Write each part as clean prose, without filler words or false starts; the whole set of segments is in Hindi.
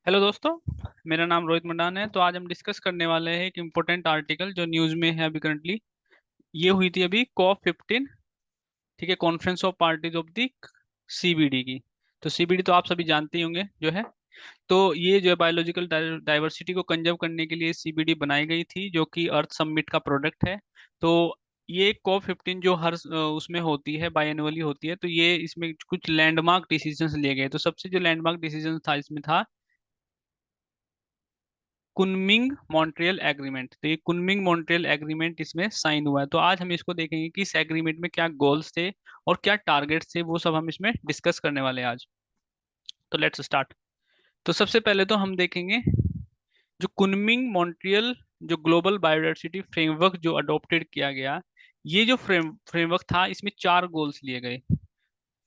हेलो दोस्तों। मेरा नाम रोहित मंडान है। तो आज हम डिस्कस करने वाले हैं एक इम्पोर्टेंट आर्टिकल जो न्यूज़ में है अभी करंटली। ये हुई थी अभी COP 15। ठीक है, conference of parties of the CBD की। तो CBD तो आप सभी जानते ही होंगे जो है। तो ये जो है बायोलॉजिकल डाइवर्सिटी को कंजर्व करने के लिए CBD बनाई गई थी, जो कि अर्थ समिट का प्रोडक्ट है। तो ये COP 15 जो हर उसमें होती है, बायएनुअली होती है। तो ये इसमें कुछ लैंडमार्क डिसीजंस लिए गए। तो सबसे जो लैंडमार्क डिसीजन था इसमें था कुनमिंग मॉन्ट्रियल एग्रीमेंट। तो ये कुनमिंग मॉन्ट्रियल एग्रीमेंट इसमें साइन हुआ है। तो आज हम इसको देखेंगे कि इस एग्रीमेंट में क्या गोल्स थे और क्या टारगेट्स थे, वो सब हम इसमें डिस्कस करने वाले हैं आज। तो लेट्स स्टार्ट। तो सबसे पहले तो हम देखेंगे जो कुनमिंग मॉन्ट्रियल जो ग्लोबल बायोडाइवर्सिटी फ्रेमवर्क जो अडॉप्टेड किया गया। ये जो फ्रेमवर्क था, इसमें चार गोल्स लिए गए।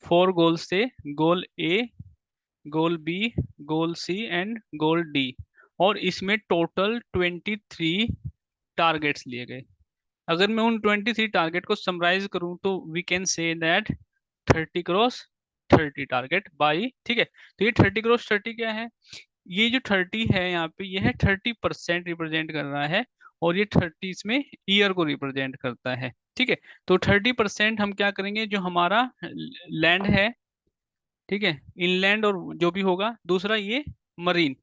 फोर गोल्स थे। Goal A, goal B, goal C and goal D. और इसमें टोटल 23 टारगेट्स लिए गए। अगर मैं उन 23 टारगेट को समराइज करूं तो we can say that 30 cross 30 target by. ठीक है, तो ये 30 क्रॉस 30 क्या है? ये जो 30 है यहाँ पे, ये है 30% रिप्रेजेंट कर रहा है। और ये 30 इसमें ईयर को रिप्रेजेंट करता है। ठीक है, तो 30% हम क्या करेंगे, जो हमारा लैंड है, ठीक है, इनलैंड और जो भी होगा, दूसरा ये मरीन।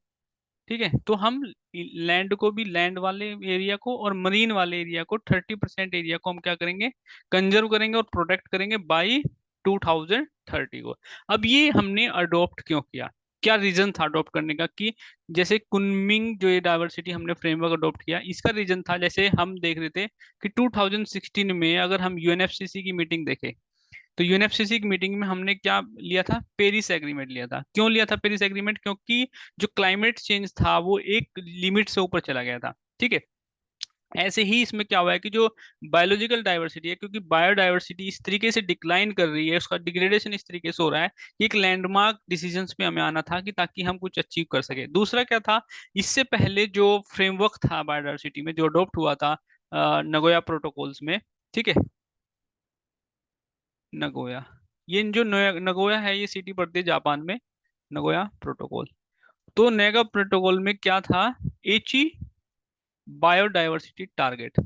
ठीक है, तो हम लैंड को भी, लैंड वाले एरिया को और मरीन वाले एरिया को, 30% एरिया को हम क्या करेंगे, कंजर्व करेंगे और प्रोटेक्ट करेंगे बाई 2030 को। अब ये हमने अडॉप्ट क्यों किया? क्या रीजन था अडॉप्ट करने का? कि जैसे कुनमिंग जो ये डाइवर्सिटी हमने फ्रेमवर्क अडॉप्ट किया, इसका रीजन था, जैसे हम देख रहे थे कि 2016 में अगर हम UNFCCC की मीटिंग देखें, तो यूएनएफसीसी की मीटिंग में हमने क्या लिया था? पेरिस एग्रीमेंट लिया था। क्यों लिया था पेरिस एग्रीमेंट? क्योंकि जो क्लाइमेट चेंज था वो एक लिमिट से ऊपर चला गया था। ठीक है, ऐसे ही इसमें क्या हुआ है कि जो बायोलॉजिकल डाइवर्सिटी है, क्योंकि बायोडाइवर्सिटी इस तरीके से डिक्लाइन कर रही है, उसका डिग्रेडेशन इस तरीके से हो रहा है कि एक लैंडमार्क डिसीजंस पे हमें आना था कि ताकि हम कुछ अचीव कर सके। दूसरा क्या था, इससे पहले जो फ्रेमवर्क था बायोडाइवर्सिटी में जो अडॉप्ट हुआ था नगोया प्रोटोकॉल्स में। ठीक है, नगोया, ये जो नगोया है, ये सिटी पड़ती है जापान में। Nagoya protocol. तो नेगा प्रोटोकॉल में क्या था? Aichi biodiversity target.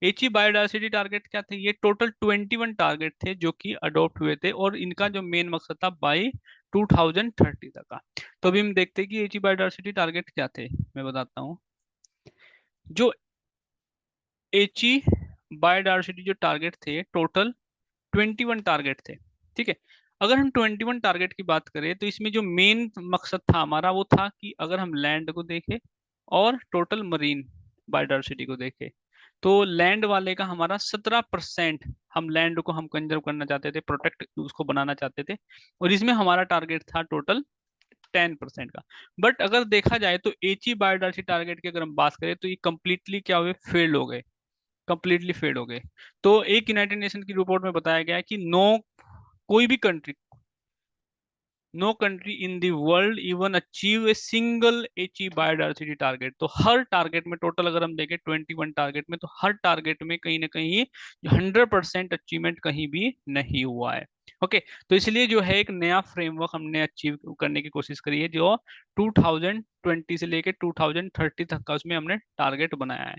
Aichi biodiversity target क्या थे? ये टोटल 21 टारगेट थे जो कि अडॉप्ट हुए थे, और इनका जो मेन मकसद था बाई 2030 तक का। तो अभी हम देखते हैं कि एची बायोडाइवर्सिटी टारगेट क्या थे। मैं बताता हूँ। जो एची बायोडाइवर्सिटी जो टारगेट थे, टोटल 21 टारगेट थे। ठीक है, अगर हम 21 टारगेट की बात करें तो इसमें जो मेन मकसद था हमारा, वो था कि अगर हम लैंड को देखें और टोटल मरीन बायोडाइवर्सिटी को देखें, तो लैंड वाले का हमारा 17%, हम लैंड को हम कंजर्व करना चाहते थे, प्रोटेक्ट उसको बनाना चाहते थे। और इसमें हमारा टारगेट था टोटल 10% का। बट अगर देखा जाए तो एच ई बायोडाइवर्सिटी टारगेट की अगर हम बात करें तो ये कंप्लीटली क्या हुए, फेल हो गए। कंप्लीटली फेड हो गए। तो एक यूनाइटेड नेशन की रिपोर्ट में बताया गया है कि कोई भी country, no country in the world even achieve a single Aichi biodiversity target. तो हर टारगेट में, टोटल अगर हम देखें 21 टारगेट में, तो हर टारगेट में कहीं ना कहीं 100% अचीवमेंट कहीं भी नहीं हुआ है। ओके, तो इसलिए जो है एक नया फ्रेमवर्क हमने अचीव करने की कोशिश करी है, जो 2020 से लेके 2030 तक का उसमें हमने टारगेट बनाया है।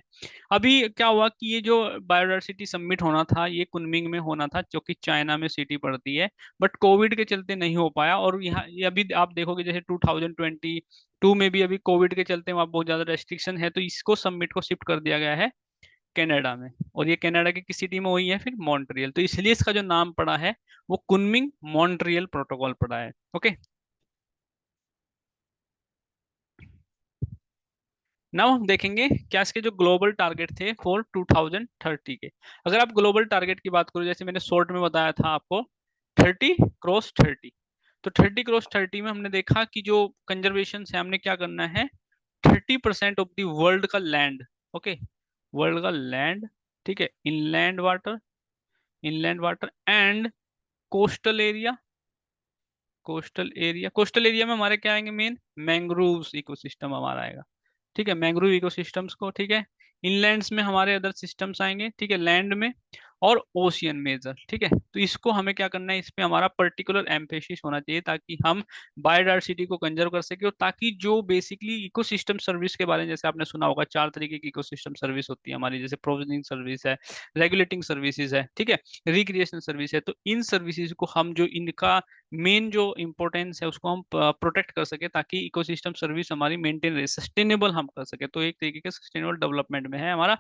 अभी क्या हुआ कि ये जो बायोडाइवर्सिटी समिट होना था, ये कुनमिंग में होना था, जो कि चाइना में सिटी पड़ती है। बट कोविड के चलते नहीं हो पाया। और यहाँ ये अभी आप देखोगे, जैसे 2022 में भी अभी कोविड के चलते वहाँ बहुत ज्यादा रेस्ट्रिक्शन है, तो इसको समिट को शिफ्ट कर दिया गया है कनाडा में। और ये कनाडा की किस सिटी में हुई है? फिर मॉन्ट्रियल। तो इसलिए इसका जो नाम पड़ा है वो कुनमिंग मॉन्ट्रियल प्रोटोकॉल पड़ा है। ओके, नाउ हम देखेंगे क्या इसके जो ग्लोबल टारगेट थे फॉर 2030 के। अगर आप ग्लोबल टारगेट की बात करो, जैसे मैंने शॉर्ट में बताया था आपको, 30 क्रॉस 30। तो 30 क्रॉस 30 में हमने देखा कि जो कंजर्वेशन है, हमने क्या करना है, 30% ऑफ द वर्ल्ड का लैंड। ओके, वर्ल्ड का लैंड। ठीक है, inland water and coastal area. Coastal area में हमारे क्या आएंगे? मेन मैंग्रोव्स इकोसिस्टम हमारा आएगा। ठीक है, मैंग्रोव इकोसिस्टम्स को। ठीक है, इनलैंड्स में हमारे अदर सिस्टम्स आएंगे। ठीक है, लैंड में। और ओशियन मेजर। ठीक है, तो इसको हमें क्या करना है, इस पे हमारा पर्टिकुलर एम्फेसिस होना चाहिए ताकि हम बायोडायवर्सिटी को कंजर्व कर सके, और ताकि जो बेसिकली इकोसिस्टम सर्विस के बारे में, जैसे आपने सुना होगा 4 तरीके की इकोसिस्टम सर्विस होती है हमारी, जैसे प्रोविजनिंग सर्विस है, रेगुलेटिंग सर्विसेज है, ठीक है, रिक्रिएशन सर्विस है। तो इन सर्विसेज को हम जो इनका मेन जो इंपॉर्टेंस है उसको हम प्रोटेक्ट कर सके ताकि इकोसिस्टम सर्विस हमारी मेंटेन रहे, सस्टेनेबल हम कर सके। तो एक तरीके के सस्टेनेबल डेवलपमेंट में है हमारा।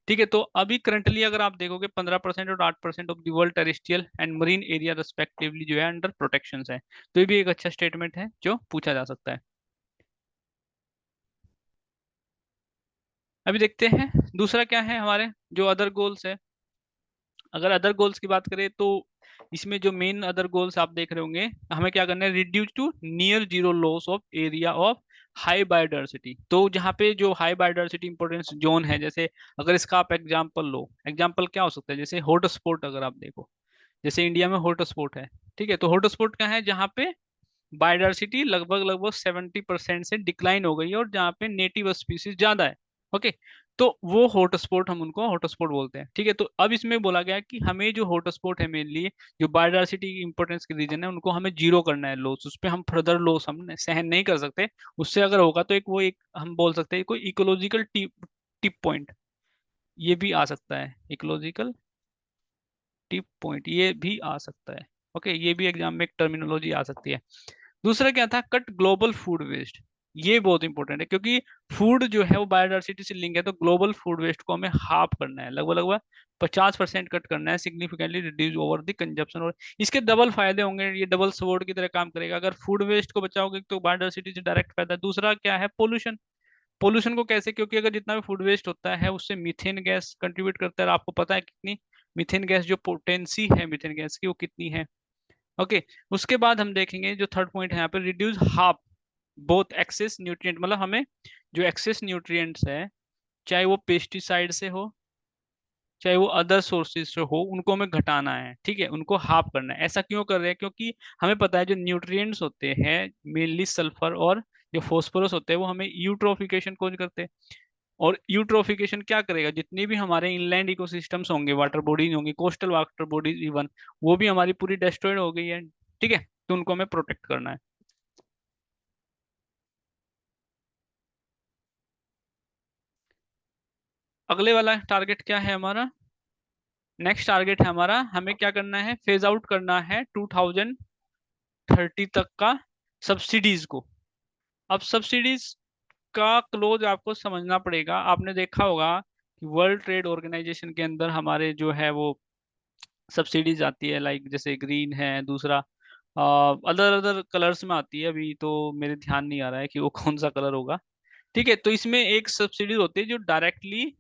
ठीक है, तो अभी करंटली अगर आप देखोगे 15% और 8% of the world terrestrial and marine area respectively जो है अंडर प्रोटेक्शन है। तो ये भी एक अच्छा स्टेटमेंट है जो पूछा जा सकता है। अभी देखते हैं दूसरा क्या है हमारे जो अदर गोल्स है। अगर अदर गोल्स की बात करें तो इसमें जो मेन अदर गोल्स आप देख रहे होंगे, हमें क्या करना है, reduce to near zero loss of area of high biodiversity. तो जहाँ पे जो हाई बायोडाइवर्सिटी इंपॉर्टेंस जोन है, जैसे अगर इसका आप एग्जांपल लो, एग्जांपल क्या हो सकता है, जैसे हॉट स्पॉट अगर आप देखो, जैसे इंडिया में हॉट स्पॉट है। ठीक है, तो हॉट स्पॉट क्या है, जहाँ पे बायोडायवर्सिटी लगभग लगभग 70% से डिक्लाइन हो गई है और जहाँ पे नेटिव स्पीसीज ज्यादा है। ओके, तो वो हॉटस्पॉट, हम उनको हॉटस्पॉट बोलते हैं। ठीक है, तो अब इसमें बोला गया है कि हमें जो हॉटस्पॉट है मेनली जो बायोडायवर्सिटी की इंपॉर्टेंस के रीजन है उनको हमें जीरो करना है लॉस, उस पर हम फर्दर लॉस हम सहन नहीं कर सकते। उससे अगर होगा तो एक वो एक हम बोल सकते हैं कोई इकोलॉजिकल टिप टिप पॉइंट, ये भी आ सकता है, इकोलॉजिकल टिप पॉइंट ये भी आ सकता है। ओके, ये भी एग्जाम में एक टर्मिनोलॉजी आ सकती है। दूसरा क्या था, कट ग्लोबल फूड वेस्ट। ये बहुत इंपॉर्टेंट है क्योंकि फूड जो है वो बायोडायवर्सिटी से लिंक है, तो ग्लोबल फूड वेस्ट को हमें हाफ करना है, लगभग लगभग 50% कट करना है, significantly reduce over the consumption. और इसके डबल फायदे होंगे, ये डबल स्वॉर्ड की तरह काम करेगा। अगर फूड वेस्ट को बचाओगे तो बायोडायवर्सिटी से डायरेक्ट फायदा है। दूसरा क्या है, पोल्यूशन। पोल्यूशन को कैसे, क्योंकि अगर जितना भी फूड वेस्ट होता है उससे मीथेन गैस कंट्रीब्यूट करता है, और आपको पता है कितनी मीथेन गैस जो पोटेंसी है मीथेन गैस की वो कितनी है। ओके, उसके बाद हम देखेंगे जो थर्ड पॉइंट है यहाँ पे, reduce half both excess nutrient, मतलब हमें जो एक्सेस न्यूट्रिएंट्स है, चाहे वो पेस्टिसाइड से हो चाहे वो अदर सोर्सेज से हो, उनको हमें घटाना है। ठीक है, उनको हाफ करना है। ऐसा क्यों कर रहे हैं, क्योंकि हमें पता है जो न्यूट्रिएंट्स होते हैं मेनली सल्फर और जो फॉस्फोरस होते हैं वो हमें यूट्रोफिकेशन कोज करते हैं। और यूट्रोफिकेशन क्या करेगा, जितनी भी हमारे इनलैंड इकोसिस्टम्स होंगे, वाटर बॉडीज होंगी, कोस्टल वाटर बॉडीज इवन, वो भी हमारी पूरी डिस्ट्रॉयड हो गई है। ठीक है, तो उनको हमें प्रोटेक्ट करना है। अगले वाला टारगेट क्या है हमारा, नेक्स्ट टारगेट है हमारा, हमें क्या करना है, फेज आउट करना है 2030 तक का सब्सिडीज को। अब सब्सिडीज का क्लोज आपको समझना पड़ेगा। आपने देखा होगा कि वर्ल्ड ट्रेड ऑर्गेनाइजेशन के अंदर हमारे जो है वो सब्सिडीज आती है, लाइक जैसे ग्रीन है, दूसरा अदर अदर कलर्स में आती है, अभी तो मेरे ध्यान नहीं आ रहा है कि वो कौन सा कलर होगा। ठीक है, तो इसमें एक सब्सिडी होती है जो डायरेक्टली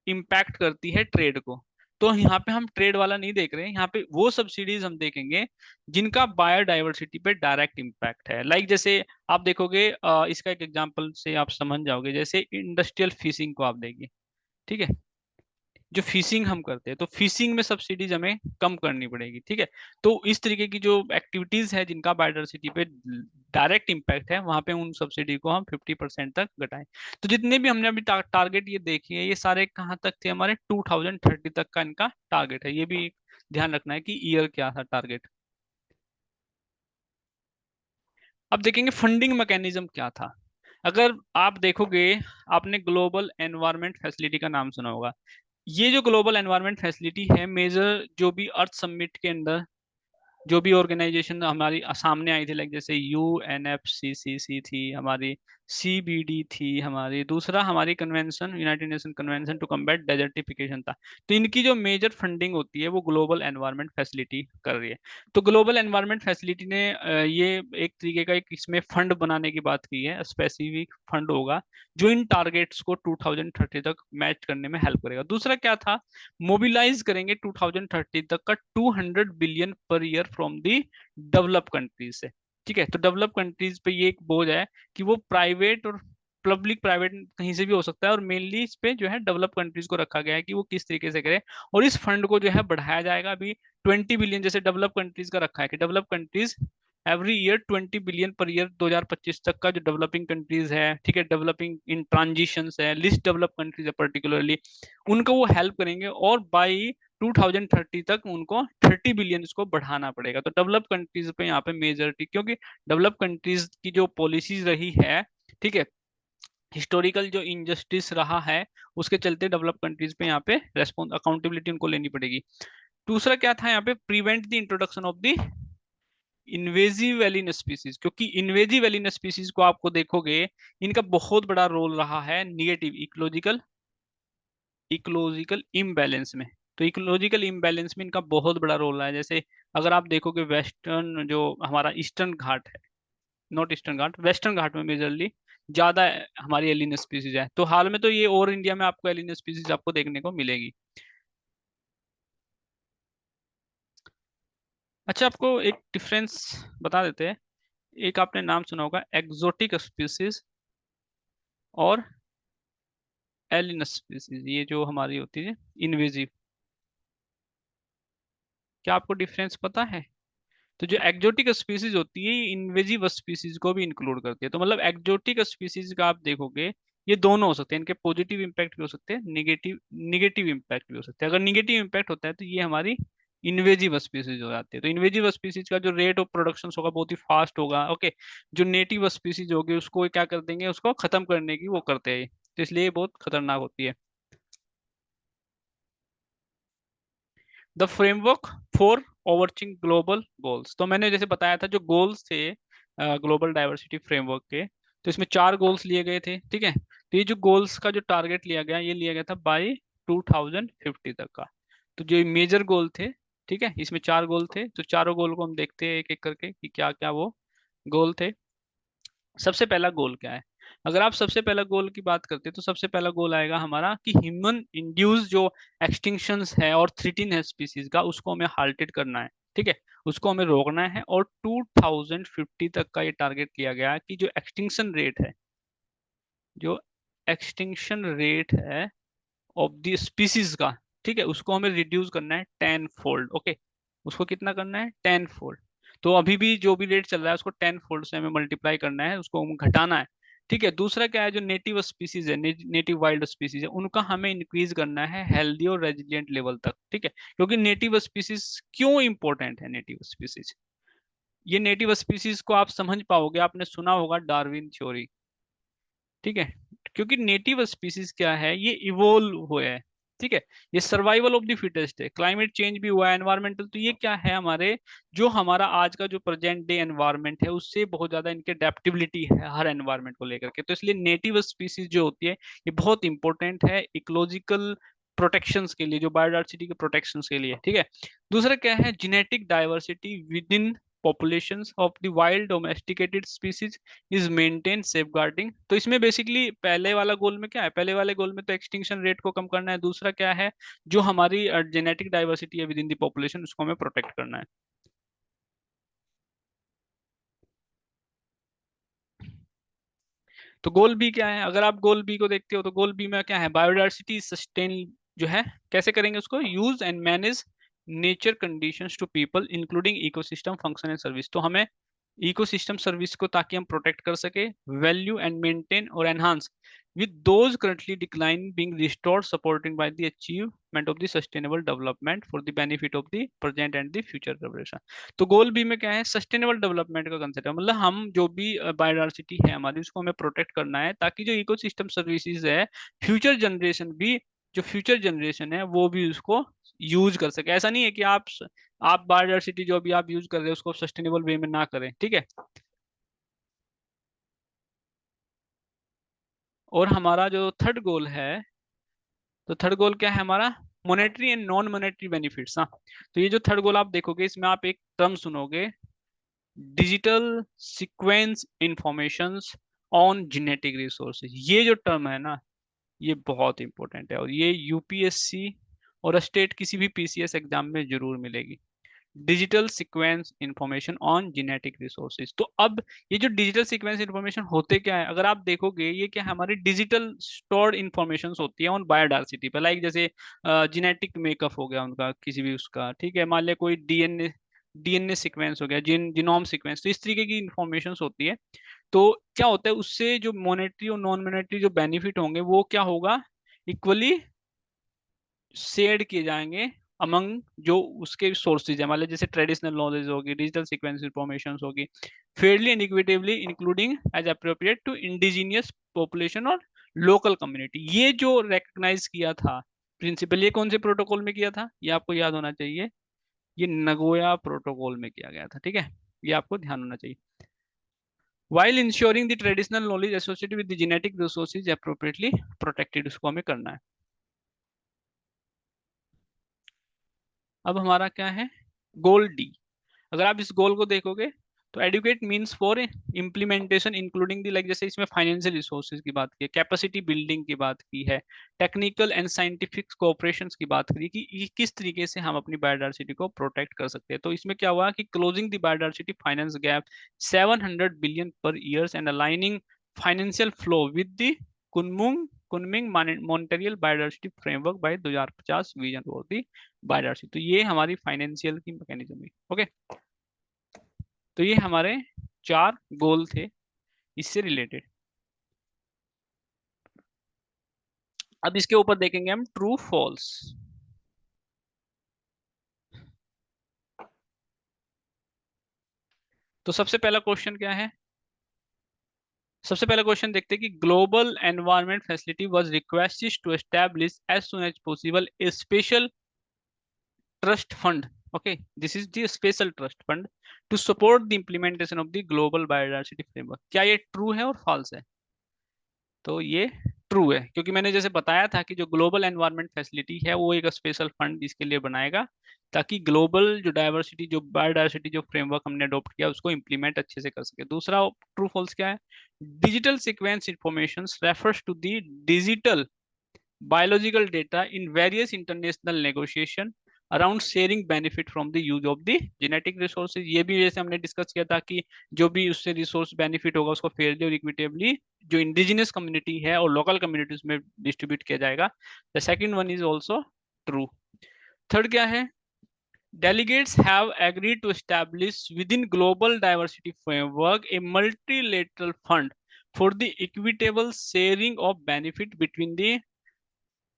इम्पैक्ट करती है ट्रेड को। तो यहाँ पे हम ट्रेड वाला नहीं देख रहे हैं, यहाँ पे वो सब्सिडीज हम देखेंगे जिनका बायोडाइवर्सिटी पे डायरेक्ट इम्पैक्ट है। लाइक जैसे आप देखोगे, इसका एक एग्जांपल से आप समझ जाओगे, जैसे इंडस्ट्रियल फिशिंग को आप देखिए। ठीक है, जो फिशिंग हम करते हैं तो फिशिंग में सब्सिडीज हमें कम करनी पड़ेगी। ठीक है, तो इस तरीके की जो एक्टिविटीज है जिनका बायोडाइवर्सिटी पे डायरेक्ट इम्पैक्ट है, वहां पे उन सब्सिडी को हम 50% तक घटाएं। तो जितने भी हमने अभी टारगेट ये देखी है, ये सारे कहाँ तक थे, हमारे 2030 तक का इनका टारगेट है। ये भी ध्यान रखना है कि ईयर क्या था टारगेट। अब देखेंगे फंडिंग मैकेनिज्म क्या था। अगर आप देखोगे, आपने ग्लोबल एनवायरनमेंट फैसिलिटी का नाम सुना होगा। ये जो ग्लोबल एनवायरनमेंट फैसिलिटी है, मेजर जो भी अर्थ समिट के अंदर जो भी ऑर्गेनाइजेशन हमारी सामने आई थी, लाइक जैसे UNFCCC थी हमारी, CBD थी हमारी, दूसरा हमारी convention United Nation convention to combat desertification था। तो इनकी जो मेजर फंडिंग होती है वो ग्लोबल एनवायरनमेंट फैसिलिटी कर रही है। तो ग्लोबल एनवायरनमेंट फैसिलिटी ने ये एक तरीके का एक इसमें फंड बनाने की बात की है, स्पेसिफिक फंड होगा जो इन टारगेट्स को 2030 तक मैच करने में हेल्प करेगा। दूसरा क्या था, मोबिलाइज करेंगे 2030 तक का 200 billion per year from the develop countries से। ठीक है, तो डेवलप कंट्रीज पे ये एक बोझ है कि वो प्राइवेट और पब्लिक प्राइवेट कहीं से भी हो सकता है, और मेनली इस पे जो है डेवलप कंट्रीज को रखा गया है कि वो किस तरीके से करे। और इस फंड को जो है बढ़ाया जाएगा। अभी 20 बिलियन जैसे डेवलप कंट्रीज का रखा है कि develop countries every year 20 billion per year 2025 तक का जो डेवलपिंग कंट्रीज है, ठीक है, डेवलपिंग इन ट्रांजिशंस है, लिस्ट डेवलप कंट्रीज है पर्टिकुलरली, उनको वो हेल्प करेंगे और बाई 2030 तक उनको 30 बिलियन को बढ़ाना पड़ेगा। तो डेवलप कंट्रीज पे यहाँ पे मेजोरिटी, क्योंकि डेवलप कंट्रीज की जो पॉलिसीज रही है, ठीक है, हिस्टोरिकल जो इनजस्टिस रहा है, उसके चलते डेवलप कंट्रीज पे यहाँ पे रेस्पॉन्स अकाउंटेबिलिटी उनको लेनी पड़ेगी। दूसरा क्या था यहाँ पे, prevent the introduction of the invasive alien species, क्योंकि इन्वेजिव एलियन स्पीसीज को आपको देखोगे, इनका बहुत बड़ा रोल रहा है निगेटिव इकोलॉजिकल इकोलॉजिकल इम्बैलेंस में। तो इकोलॉजिकल इम्बैलेंस में इनका बहुत बड़ा रोल रहा है। जैसे अगर आप देखोगे वेस्टर्न जो हमारा ईस्टर्न घाट है, नॉट ईस्टर्न घाट, वेस्टर्न घाट में मेजरली ज्यादा हमारी एलियन स्पीसीज है। तो हाल में तो ये और इंडिया में आपको एलियन स्पीसीज आपको देखने को मिलेगी। अच्छा, आपको एक डिफरेंस बता देते हैं। एक आपने नाम सुना होगा एक्सोटिक स्पीसीज और एलियन स्पीसीज, ये जो हमारी होती है इनवेजिव, क्या आपको डिफरेंस पता है? तो जो एक्जोटिक स्पीसीज होती है, ये इन्वेजिव स्पीसीज को भी इंक्लूड करती है। तो मतलब एक्जोटिक स्पीसीज का आप देखोगे, ये दोनों हो सकते हैं, इनके पॉजिटिव इम्पैक्ट भी हो सकते हैं, निगेटिव निगेटिव इम्पैक्ट भी हो सकते हैं। अगर निगेटिव इम्पैक्ट होता है तो ये हमारी इन्वेजिव स्पीसीज हो जाती है। तो इन्वेजिव स्पीसीज का जो रेट ऑफ प्रोडक्शन होगा बहुत ही फास्ट होगा, ओके। जो नेटिव स्पीसीज होगी उसको क्या कर देंगे, उसको खत्म करने की वो करते हैं, तो इसलिए ये बहुत खतरनाक होती है। The framework for overarching global goals, तो मैंने जैसे बताया था जो गोल्स थे ग्लोबल डाइवर्सिटी फ्रेमवर्क के, तो इसमें 4 गोल्स लिए गए थे, ठीक है। तो ये जो गोल्स का जो टारगेट लिया गया, ये लिया गया था बाय 2050 तक का। तो जो मेजर गोल थे, ठीक है, इसमें 4 गोल थे, तो चारों गोल को हम देखते हैं एक एक करके कि क्या क्या वो गोल थे। सबसे पहला गोल क्या है? अगर आप सबसे पहला गोल की बात करते हैं तो सबसे पहला गोल आएगा हमारा कि ह्यूमन इंड्यूस जो एक्सटिंक्शंस है और थ्रेटेन है स्पीसीज का, उसको हमें हाल्टेड करना है, ठीक है, उसको हमें रोकना है। और 2050 तक का ये टारगेट लिया गया है कि जो एक्सटिंक्शन रेट है, जो एक्सटिंक्शन रेट है ऑफ द स्पीसीज का, ठीक है, उसको हमें रिड्यूस करना है 10 फोल्ड, ओके। उसको कितना करना है? 10 फोल्ड। तो अभी भी जो भी रेट चल रहा है उसको 10 फोल्ड से हमें मल्टीप्लाई करना है, उसको हमें घटाना है, ठीक है। दूसरा क्या है, जो नेटिव स्पीसीज है, नेटिव वाइल्ड स्पीसीज है, उनका हमें इंक्रीज करना है हेल्दी और रेजिलियंट लेवल तक, ठीक है। क्योंकि नेटिव स्पीसीज क्यों इंपॉर्टेंट है? नेटिव स्पीसीज, ये नेटिव स्पीसीज को आप समझ पाओगे, आपने सुना होगा डार्विन थ्योरी, ठीक है। क्योंकि नेटिव स्पीसीज क्या है, ये इवोल्व हुए हैं, ठीक है। ये सर्वाइवल ऑफ द फिटेस्ट है, क्लाइमेट चेंज भी हुआ है, एनवायरमेंटल, तो ये क्या है हमारे, जो हमारा आज का जो प्रेजेंट डे एनवायरमेंट है उससे बहुत ज्यादा इनके अडेप्टेबिलिटी है हर एनवायरमेंट को लेकर के। तो इसलिए नेटिव स्पीसीज जो होती है ये बहुत इंपॉर्टेंट है इकोलॉजिकल प्रोटेक्शंस के लिए, जो बायोडाइवर्सिटी के प्रोटेक्शंस के लिए, ठीक है। दूसरा क्या है, genetic diversity with in populations of the wild domesticated species is maintain safeguarding. तो इसमें बेसिकली पहले वाला गोल में क्या है, पहले वाले गोल में तो एक्सटिंक्शन रेट को कम करना है, दूसरा क्या है, जो हमारी जेनेटिक डाइवर्सिटी है विद इन द पॉपुलेशन उसको हमें प्रोटेक्ट करना है। तो गोल बी क्या है? अगर आप गोल बी को देखते हो तो गोल बी में क्या है, बायोडाइवर्सिटी सस्टेन जो है, कैसे करेंगे उसको, use and manage nature conditions to people including ecosystem function and service. तो हमें इकोसिस्टम सर्विस को ताकि हम प्रोटेक्ट कर सके, वैल्यू एंड मेंटेन और enhance with those currently declining being restored supporting by the achievement of the sustainable development for the benefit of the present and the future generation। तो गोल बी में क्या है, सस्टेनेबल डेवलपमेंट का कंसेप्ट है, मतलब हम जो भी बायोडाइवर्सिटी है हमारी उसको हमें प्रोटेक्ट करना है ताकि जो इकोसिस्टम सर्विसेज है, फ्यूचर जनरेशन भी, जो फ्यूचर जनरेशन है वो भी उसको यूज कर सके। ऐसा नहीं है कि आप बायोडाइवर्सिटी जो भी आप यूज कर रहे हैं उसको सस्टेनेबल वे में ना करें, ठीक है। और हमारा जो थर्ड गोल है, तो थर्ड गोल क्या है हमारा, monetary and non monetary benefits. हाँ, तो ये जो थर्ड गोल आप देखोगे इसमें आप एक टर्म सुनोगे, digital sequence informations on genetic resources. ये जो टर्म है ना, ये बहुत इंपॉर्टेंट है और ये यूपीएससी और स्टेट किसी भी पीसीएस एग्जाम में जरूर मिलेगी। Digital sequence information on genetic resources. तो अब ये जो डिजिटल सीक्वेंस इंफॉर्मेशन होते क्या है, अगर आप देखोगे ये क्या है, हमारी डिजिटल स्टोर्ड इंफॉर्मेशन होती है ऑन बायोडाइवर्सिटी पे। लाइक जैसे जेनेटिक मेकअप हो गया उनका किसी भी उसका, ठीक है, मान लिया कोई डीएनए डीएनए सीक्वेंस हो गया, जीनोम सीक्वेंस, तो इस तरीके की इंफॉर्मेशन होती है। तो क्या होता है उससे जो मॉनेटरी और नॉन मॉनेटरी जो बेनिफिट होंगे वो क्या होगा, इक्वली शेयर किए जाएंगे अमंग जो उसके सोर्सेज है, मतलब जैसे ट्रेडिशनल नॉलेज होगी, डिजिटल सीक्वेंस इंफॉर्मेशन होगी, fairly and equitably including as appropriate to indigenous population और लोकल कम्युनिटी। ये जो रिकग्नाइज किया था प्रिंसिपल, ये कौन से प्रोटोकॉल में किया था, ये आपको याद होना चाहिए, ये नगोया प्रोटोकॉल में किया गया था, ठीक है, ये आपको ध्यान होना चाहिए। while ensuring the traditional knowledge associated with the genetic resources appropriately protected, उसको हमें करना है। अब हमारा क्या है, गोल डी। अगर आप इस गोल को देखोगे तो educate means for implementation including the, like जैसे इसमें फाइनेंशियल रिसोर्सेज की बात की है, कैपेसिटी बिल्डिंग की बात की है, टेक्निकल एंड साइंटिफिक कोऑपरेशन की बात करी कि किस तरीके से हम अपनी बायोडायवर्सिटी को प्रोटेक्ट कर सकते हैं। तो इसमें क्या हुआ कि closing the biodiversity finance gap 700 billion per years and aligning financial flow with the Kunming Kunming Montreal biodiversity framework by 2050 vision for the biodiversity. तो ये हमारी फाइनेंशियल की मैकेनिज्म हुई। ओके, तो ये हमारे 4 गोल थे इससे रिलेटेड। अब इसके ऊपर देखेंगे हम ट्रू फॉल्स। तो सबसे पहला क्वेश्चन क्या है, सबसे पहला क्वेश्चन देखते हैं कि global environment facility was requested to establish as soon as possible a special trust fund. Okay, this is the special trust fund to support the implementation of the global biodiversity framework. क्या ये ट्रू है और फॉल्स है, तो ये ट्रू है, क्योंकि मैंने जैसे बताया था कि जो ग्लोबल एनवायरनमेंट फैसिलिटी है वो एक स्पेशल फंड इसके लिए बनाएगा ताकि ग्लोबल जो डाइवर्सिटी जो बायोडाइवर्सिटी जो फ्रेमवर्क हमने अडॉप्ट किया उसको इंप्लीमेंट अच्छे से कर सके। दूसरा ट्रू फॉल्स क्या है, digital sequence information refers to the digital biological data in various international negotiation around sharing benefit from the use of the genetic resources। ये भी जैसे हमने डिस्कस किया था कि जो भी उससे रिसोर्स बेनिफिट होगा उसको फेयरली और इक्विटेबली जो इंडिजिनियस कम्युनिटी है और लोकल कम्युनिटीज में डिस्ट्रीब्यूट किया जाएगा। The second one is also true. Third क्या है, delegates have agreed to establish within global diversity framework a multilateral fund for the equitable sharing of benefit between the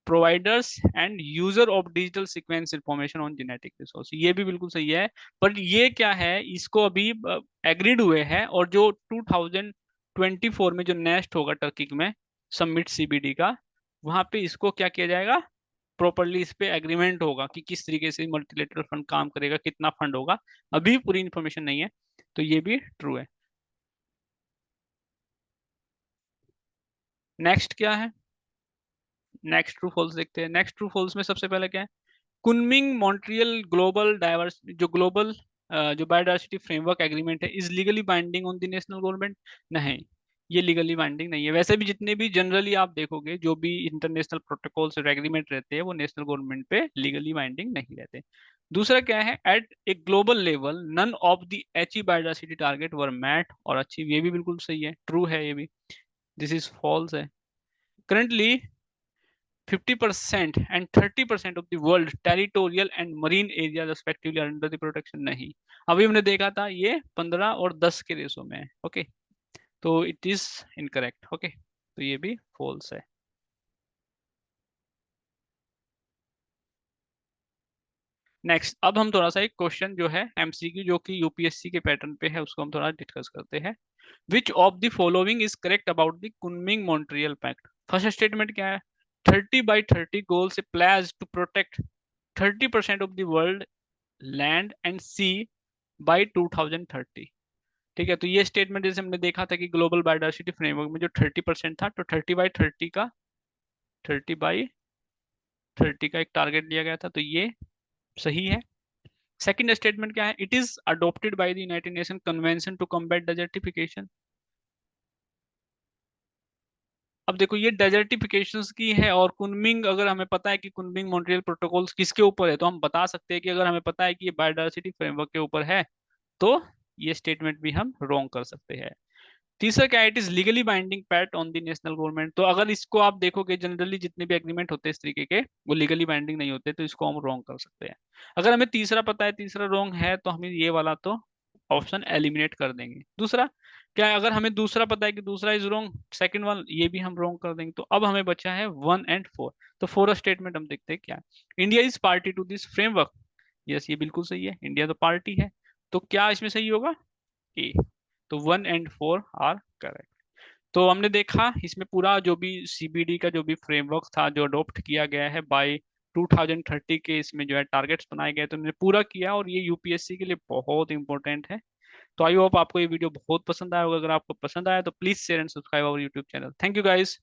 providers and user of digital sequence information on genetic resource. ये भी बिल्कुल सही है, पर ये क्या है, इसको अभी एग्रीड हुए हैं और जो 2024 में जो नेक्स्ट होगा टर्की में समिट सीबीडी का, वहां पे इसको क्या किया जाएगा, प्रॉपरली इस पे एग्रीमेंट होगा कि किस तरीके से मल्टीलेटरल फंड काम करेगा, कितना फंड होगा, अभी पूरी इंफॉर्मेशन नहीं है। तो ये भी ट्रू है। नेक्स्ट क्या है, नेक्स्ट ट्रू फॉल्स देखते हैं। नेक्स्ट ट्रू फॉल्स में सबसे पहले क्या है, कुनमिंग मॉन्ट्रियल ग्लोबल डाइवर्स जो ग्लोबल जो बायोडाइवर्सिटी फ्रेमवर्क एग्रीमेंट है is legally binding on the national government. नहीं, ये लीगली बाइंडिंग नहीं है। वैसे भी जितने भी जनरली आप देखोगे जो भी इंटरनेशनल प्रोटोकॉल्स और एग्रीमेंट रहते हैं वो नेशनल गवर्नमेंट पे लीगली बाइंडिंग नहीं रहते। दूसरा क्या है, at a global level none of the Aichi biodiversity target were met or achieve. ये भी बिल्कुल सही है, ट्रू है ये भी, दिस इज फॉल्स है। Currently 50% and 30% of the world territorial and marine area respectively are under the protection। नहीं, अभी हमने देखा था ये 15 और 10 के रेशो में है। ओके, तो इट इज इनकरेक्ट। ओके, तो ये भी फॉल्स है। नेक्स्ट, अब हम थोड़ा सा एक क्वेश्चन जो है एमसीक्यू जो कि यूपीएससी के पैटर्न पे है उसको हम थोड़ा डिस्कस करते हैं। Which of the following is correct about the Kunming Montreal pact. First statement क्या है, 30 by 30 गोल से pledge to protect 30% of the world land and sea by 2030। ठीक है, तो ये स्टेटमेंट जैसे हमने देखा था कि ग्लोबल बायोडाइवर्सिटी फ्रेमवर्क में जो 30% था, तो 30 by 30 का एक टारगेट दिया गया था, तो ये सही है। सेकंड स्टेटमेंट क्या है, it is adopted by the United Nation convention to combat desertification. अब देखो ये डेजर्टिफिकेशन की है और कुनमिंग, अगर हमें पता है कि कुनमिंग मॉन्ट्रियल प्रोटोकॉल्स किसके ऊपर है तो हम बता सकते हैं कि अगर हमें पता है कि ये बायोडाइवर्सिटी फ्रेमवर्क के ऊपर है तो ये स्टेटमेंट भी हम रॉन्ग कर सकते हैं। तीसरा क्या है, it is legally binding PAT on the national government. तो अगर इसको आप देखोगे जनरली जितने भी एग्रीमेंट होते हैं इस तरीके के, वो लीगली बाइंडिंग नहीं होते, तो इसको हम रॉन्ग कर सकते हैं। अगर हमें तीसरा पता है, तीसरा रॉन्ग है, तो हमें ये वाला तो ऑप्शन एलिमिनेट कर देंगे। दूसरा क्या है, अगर हमें दूसरा पता है कि दूसरा इज रॉन्ग, सेकंड वन ये भी हम रॉन्ग कर देंगे। तो अब हमें बचा है 1 और 4। तो फोर स्टेटमेंट हम देखते हैं क्या है। India is party to this framework. Yes, ये बिल्कुल सही है, इंडिया तो पार्टी है। तो क्या इसमें सही होगा, ए। तो 1 और 4 आर करेक्ट। तो हमने देखा इसमें पूरा जो भी सीबीडी का जो भी फ्रेमवर्क था जो अडॉप्ट किया गया है बाय 2030 के, इसमें जो है टारगेट्स बनाए गए, तो हमने पूरा किया, और ये यूपीएससी के लिए बहुत इंपॉर्टेंट है। तो आई होप आपको ये वीडियो बहुत पसंद आया होगा। अगर आपको पसंद आया तो please share and subscribe our YouTube channel. Thank you guys.